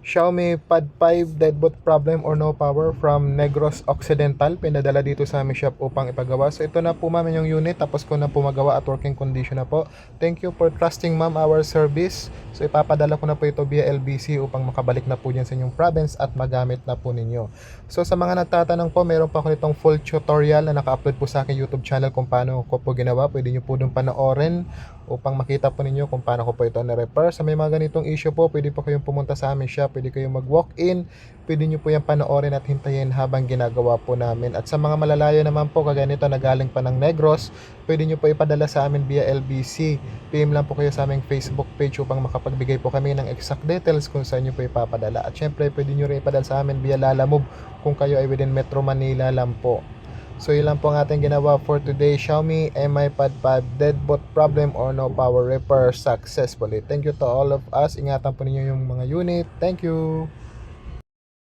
Xiaomi Pad 5 deadboot problem or no power from Negros Occidental. Pinadala dito sa aming shop upang ipagawa. So ito na po ma'am yung unit, tapos ko na po magawa at working condition na po. Thank you for trusting ma'am our service. So ipapadala ko na po ito via LBC upang makabalik na po dyan sa inyong province at magamit na po ninyo. So sa mga nagtatanong po, meron po ako nitong full tutorial na naka-upload po sa aking YouTube channel kung paano ko po ginawa. Pwede nyo po doon panoorin upang makita po ninyo kung paano ko po ito na-repair. Sa may mga ganitong issue po, pwede po kayong pumunta sa aming shop, pwede kayong mag-walk-in, pwede nyo po yung panoorin at hintayin habang ginagawa po namin. At sa mga malalayo naman po, kagaya nito na galing pa ng Negros, pwede nyo po ipadala sa amin via LBC. PM lang po kayo sa aming Facebook page upang makapagbigay po kami ng exact details kung saan nyo po ipapadala. At syempre, pwede nyo rin ipadala sa amin via Lalamove kung kayo ay within Metro Manila lang po. So yun lang po ang ating ginawa for today. Xiaomi Mi Pad 5 deadboot problem or no power repair successfully. Thank you to all of us. Ingatan po ninyo yung mga unit. Thank you.